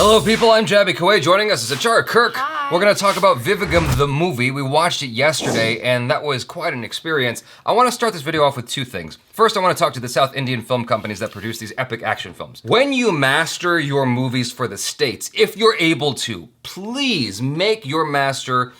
Hello people, I'm Jaby. Koay joining us is Achara, KIRK. Hi. We're gonna talk about VIVEGAM the movie. We watched it yesterday and that was quite an experience. I wanna start this video off with two things. First, I wanna talk to the South Indian film companies that produce these epic action films. When you master your movies for the States, if you're able to, please make your master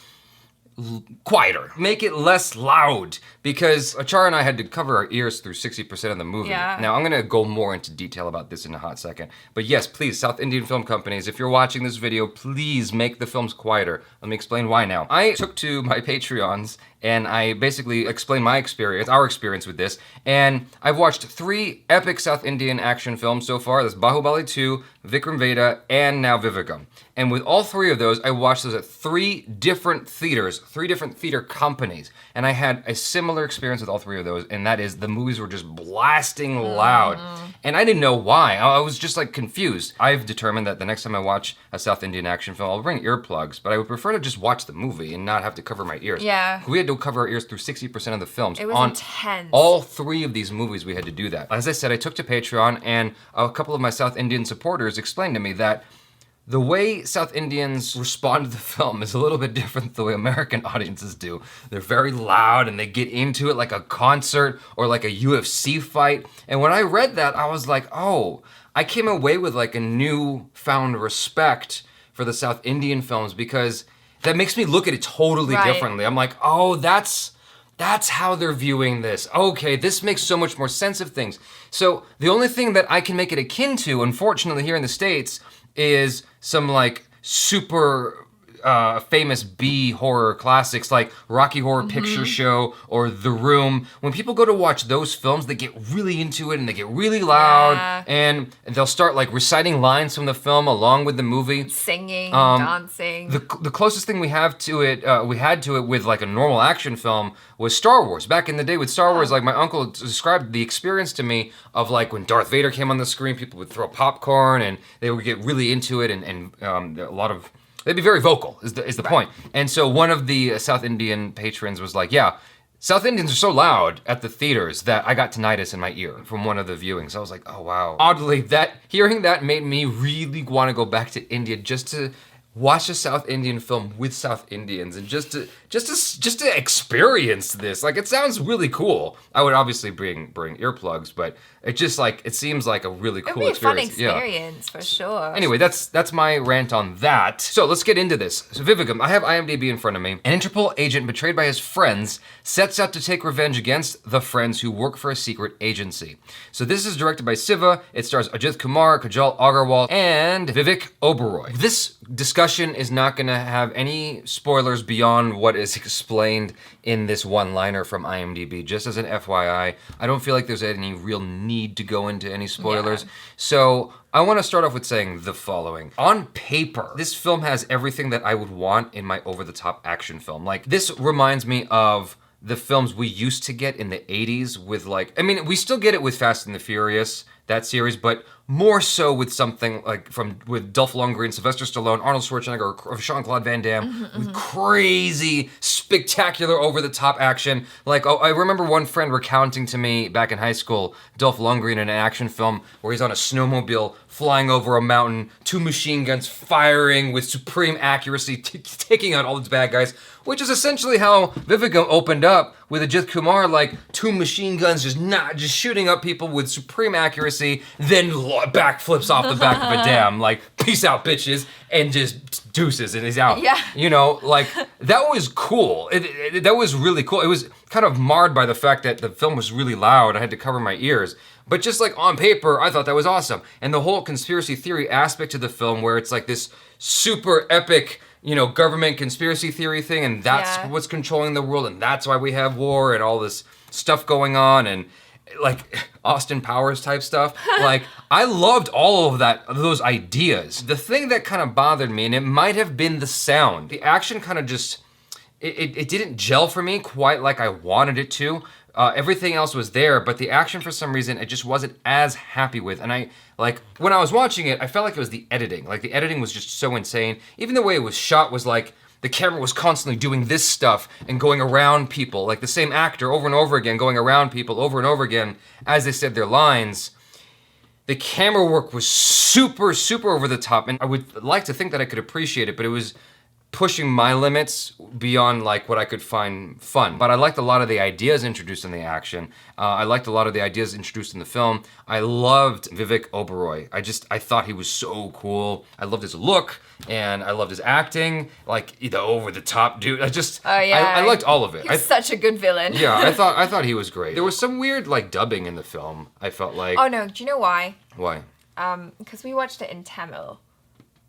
quieter. Make it less loud, because Achara and I had to cover our ears through 60% of the movie. Yeah. Now, I'm gonna go more into detail about this in a hot second. But yes, please, South Indian film companies, if you're watching this video, please make the films quieter. Let me explain why now. I took to my Patreons and I basically explained my experience, our experience with this, and I've watched 3 epic South Indian action films so far. That's Bahubali 2, Vikram Vedha, and now VIVEGAM. And with all 3 of those, I watched those at 3 different theaters, 3 different theater companies. And I had a similar experience with all 3 of those, and that is the movies were just blasting loud. And I didn't know why. I was just like confused. I've determined that the next time I watch a South Indian action film, I'll bring earplugs, but I would prefer to just watch the movie and not have to cover my ears. Yeah. We had to cover our ears through 60% of the films. It was intense. All 3 of these movies we had to do that. As I said, I took to Patreon and a couple of my South Indian supporters explained to me that the way South Indians respond to the film is a little bit different than the way American audiences do. They're very loud and they get into it like a concert or like a UFC fight. And when I read that, I was like, oh, I came away with like a newfound respect for the South Indian films, because that makes me look at it totally differently. I'm like, oh, that's how they're viewing this. Okay, this makes so much more sense of things. So the only thing that I can make it akin to, unfortunately, here in the States, is some like super famous B horror classics like Rocky Horror Picture Show or The Room. When people go to watch those films, they get really into it and they get really loud, and they'll start like reciting lines from the film along with the movie. Singing, dancing. The closest thing we had to it with like a normal action film was Star Wars. Back in the day with Star Wars, like my uncle described the experience to me of like when Darth Vader came on the screen, people would throw popcorn and they would get really into it, and a lot of, they'd be very vocal, is the point. And so one of the South Indian patrons was like, yeah, South Indians are so loud at the theaters that I got tinnitus in my ear from one of the viewings. I was like, oh wow. Oddly, hearing that made me really want to go back to India just to watch a South Indian film with South Indians and just to experience this. Like, it sounds really cool. I would obviously bring earplugs, but it just like, it seems like a really cool experience. It'd be a fun experience, for sure. Anyway, that's my rant on that. So let's get into this. So VIVEGAM, I have IMDb in front of me. An Interpol agent betrayed by his friends sets out to take revenge against the friends who work for a secret agency. So this is directed by Siva. It stars AJITH KUMAR, Kajal Agarwal, and Vivek Oberoi. This discussion is not gonna have any spoilers beyond what is explained in this one-liner from IMDb. Just as an FYI, I don't feel like there's any real need to go into any spoilers. Yeah. So I want to start off with saying the following. On paper, this film has everything that I would want in my over-the-top action film. Like, this reminds me of the films we used to get in the 80s with like, I mean, we still get it with Fast and the Furious, that series, but more so with something like with Dolph Lundgren, Sylvester Stallone, Arnold Schwarzenegger, or Jean-Claude Van Damme, with crazy, spectacular, over-the-top action. Like, oh, I remember one friend recounting to me back in high school, Dolph Lundgren in an action film where he's on a snowmobile flying over a mountain, 2 machine guns firing with supreme accuracy, taking out all these bad guys, which is essentially how VIVEGAM opened up with AJITH KUMAR, like 2 machine guns just shooting up people with supreme accuracy, then backflips off the back of a dam, like, peace out, bitches, and just deuces, and he's out. Yeah. You know, like, that was cool. That was really cool. It was kind of marred by the fact that the film was really loud. I had to cover my ears. But just like on paper, I thought that was awesome. And the whole conspiracy theory aspect to the film where it's like this super epic, you know, government conspiracy theory thing, and that's what's controlling the world, and that's why we have war and all this stuff going on, and like Austin Powers type stuff. Like, I loved all of those ideas. The thing that kind of bothered me, and it might have been the sound. The action kind of just, it didn't gel for me quite like I wanted it to. Everything else was there, but the action, for some reason, I just wasn't as happy with. And when I was watching it, I felt like it was the editing. Like, the editing was just so insane. Even the way it was shot was like, the camera was constantly doing this stuff and going around people, like the same actor over and over again, going around people over and over again as they said their lines. The camera work was super, super over the top, and I would like to think that I could appreciate it, but it was pushing my limits beyond like what I could find fun. But I liked a lot of the ideas introduced in the action. I liked a lot of the ideas introduced in the film. I loved Vivek Oberoi. I thought he was so cool. I loved his look, and I loved his acting. Like the over the top dude. I liked all of it. He's such a good villain. Yeah, I thought he was great. There was some weird like dubbing in the film. I felt like. Oh no, do you know why? Why? Because we watched it in Tamil.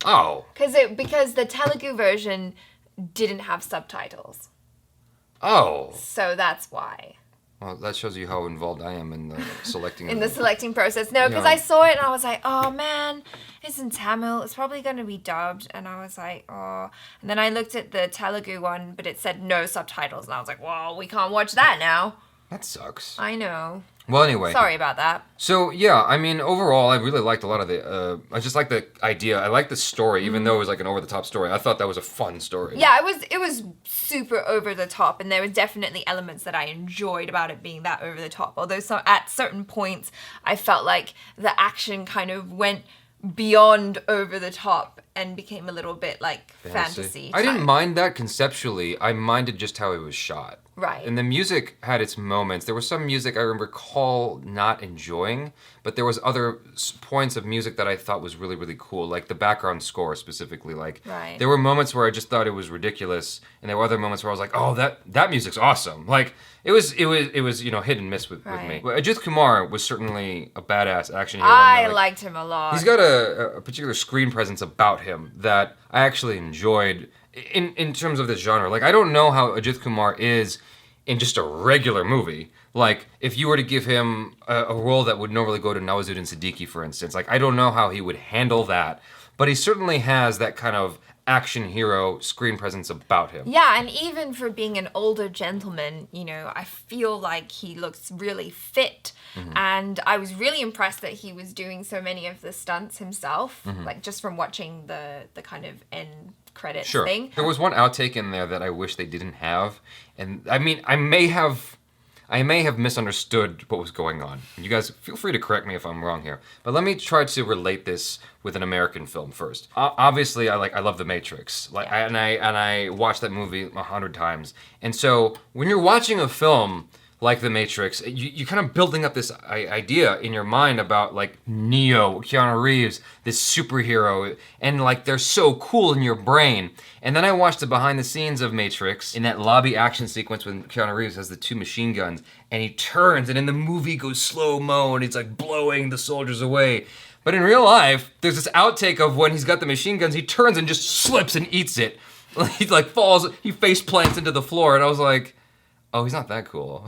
Oh. Because the Telugu version didn't have subtitles. Oh. So that's why. Well, that shows you how involved I am in the selecting. In the selecting process. No, because I saw it and I was like, oh man, it's in Tamil. It's probably going to be dubbed. And I was like, oh. And then I looked at the Telugu one, but it said no subtitles. And I was like, well, we can't watch that now. That sucks. I know. Well, anyway. Sorry about that. So, yeah, I mean, overall, I really liked a lot of the, I just liked the idea. I liked the story, even though it was like an over-the-top story. I thought that was a fun story. Yeah, it was super over the top, and there were definitely elements that I enjoyed about it being that over the top. Although at certain points, I felt like the action kind of went beyond over the top and became a little bit like fantasy. I didn't mind that conceptually. I minded just how it was shot. Right. And the music had its moments. There was some music I recall not enjoying, but there was other points of music that I thought was really, really cool, like the background score specifically. Like, right. There were moments where I just thought it was ridiculous, and there were other moments where I was like, oh, that music's awesome. Like, it was hit and miss with me. But AJITH Kumar was certainly a badass action hero. I liked him a lot. He's got a particular screen presence about him that I actually enjoyed in terms of this genre. Like, I don't know how AJITH Kumar is in just a regular movie. Like, if you were to give him a role that would normally go to Nawazuddin Siddiqui, for instance, like, I don't know how he would handle that. But he certainly has that kind of action hero screen presence about him. Yeah, and even for being an older gentleman, I feel like he looks really fit. Mm-hmm. And I was really impressed that he was doing so many of the stunts himself, like just from watching the kind of end credits thing. There was one outtake in there that I wish they didn't have. And I mean, I may have misunderstood what was going on. You guys feel free to correct me if I'm wrong here. But let me try to relate this with an American film first. Obviously, I love The Matrix. And I watched that movie 100 times. And so when you're watching a film like The Matrix, you're kind of building up this idea in your mind about like Neo, Keanu Reeves, this superhero, and like they're so cool in your brain. And then I watched the behind the scenes of Matrix in that lobby action sequence when Keanu Reeves has the 2 machine guns and he turns and in the movie goes slow-mo and he's like blowing the soldiers away. But in real life, there's this outtake of when he's got the machine guns, he turns and just slips and eats it. He like falls, he face plants into the floor, and I was like, oh, he's not that cool.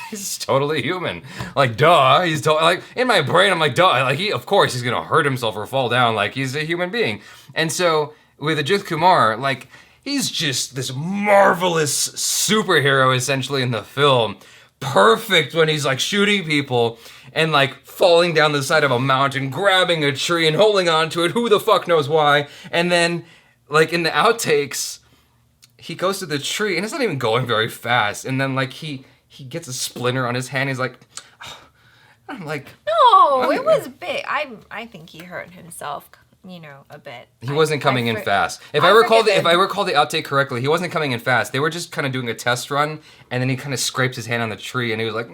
He's totally human. Like, duh. Like, in my brain, I'm like, duh. Like, of course he's gonna hurt himself or fall down. Like, he's a human being. And so, with AJITH Kumar, like, he's just this marvelous superhero, essentially, in the film. Perfect when he's, like, shooting people and, like, falling down the side of a mountain, grabbing a tree and holding on to it. Who the fuck knows why? And then, like, in the outtakes, he goes to the tree, and it's not even going very fast. And then, like, he gets a splinter on his hand. He's like, I'm like, no, it was big. I think he hurt himself, a bit. He wasn't coming in fast. If I recall the outtake correctly, he wasn't coming in fast. They were just kind of doing a test run, and then he kind of scraped his hand on the tree, and he was like,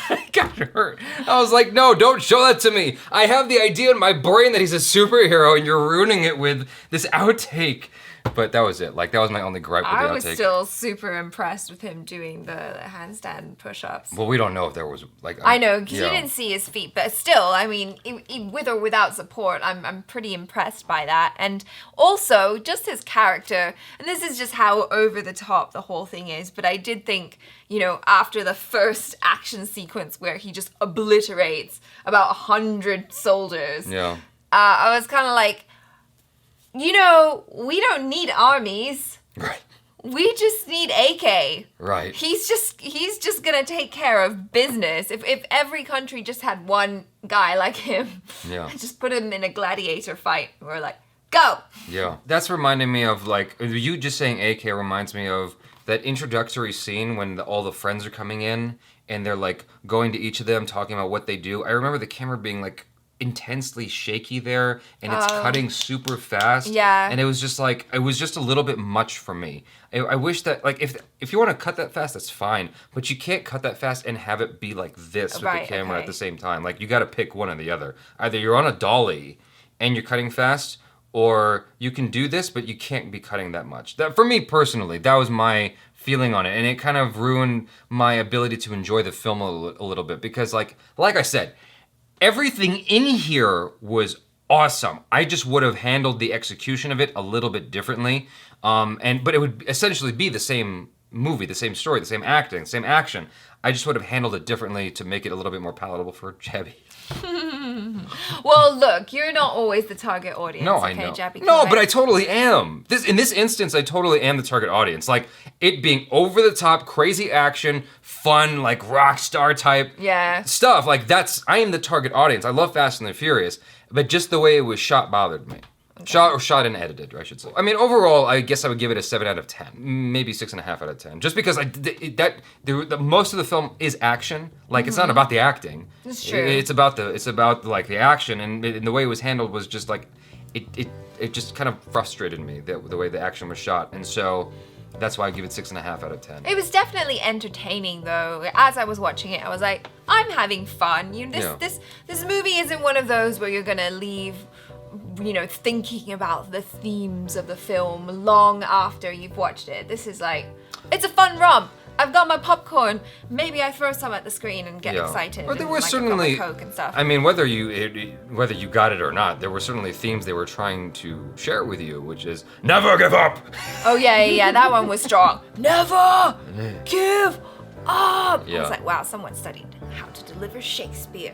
I got hurt. I was like, no, don't show that to me. I have the idea in my brain that he's a superhero, and you're ruining it with this outtake. But that was it. Like, that was my only gripe with the outtake. I was still super impressed with him doing the handstand push-ups. Well, we don't know if there was, like... I know, because you didn't see his feet. But still, I mean, with or without support, I'm pretty impressed by that. And also, just his character, and this is just how over the top the whole thing is, but I did think, after the first action sequence where he just obliterates about 100 soldiers, I was kind of like, we don't need armies. Right. We just need AK. Right. He's just gonna take care of business. If every country just had one guy like him, just put him in a gladiator fight, we're like, go. Yeah. That's reminding me of, like, you just saying AK reminds me of that introductory scene when all the friends are coming in and they're like going to each of them talking about what they do. I remember the camera being like intensely shaky there, and it's cutting super fast. Yeah. And it was just like, it was just a little bit much for me. I wish that, like, if you want to cut that fast, that's fine, but you can't cut that fast and have it be like this with the camera at the same time. Like, you got to pick one or the other. Either you're on a dolly and you're cutting fast, or you can do this, but you can't be cutting that much. That, for me personally, that was my feeling on it, and it kind of ruined my ability to enjoy the film a little bit, because like I said, everything in here was awesome. I just would have handled the execution of it a little bit differently, but it would essentially be the same movie, the same story, the same acting, same action. I just would have handled it differently to make it a little bit more palatable for Jaby. Well, look, you're not always the target audience. No, okay, I know. Jaby, no, but I totally am. In this instance, I totally am the target audience. Like, it being over the top, crazy action, fun, like rock star type stuff. Like, I am the target audience. I love Fast and the Furious, but just the way it was shot bothered me. Okay. Shot and edited, I should say. I mean, overall, I guess I would give it a 7 out of 10, maybe 6.5 out of 10, just because most of the film is action. Like, it's not about the acting. It's true. It's about like the action, and the way it was handled was just like, it just kind of frustrated me the way the action was shot, and so that's why I give it 6.5 out of 10. It was definitely entertaining, though. As I was watching it, I was like, I'm having fun. This movie isn't one of those where you're gonna leave, thinking about the themes of the film long after you've watched it. This is like, it's a fun romp. I've got my popcorn. Maybe I throw some at the screen and get excited. But there was I've got my certainly Coke and stuff. I mean, whether you got it or not, there were certainly themes they were trying to share with you, which is never give up. Oh yeah, that one was strong. Never give up. Yeah. I was like, wow, someone studied how to deliver Shakespeare.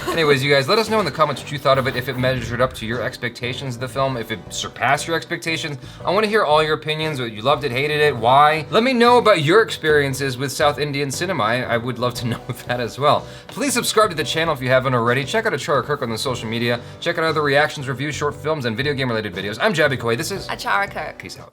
Anyways, you guys, let us know in the comments what you thought of it, if it measured up to your expectations of the film, if it surpassed your expectations. I want to hear all your opinions, whether you loved it, hated it, why. Let me know about your experiences with South Indian cinema. I would love to know that as well. Please subscribe to the channel if you haven't already. Check out Achara KIRK on the social media. Check out other reactions, reviews, short films, and video game related videos. I'm Jaby Koay. This is Achara KIRK. Peace out.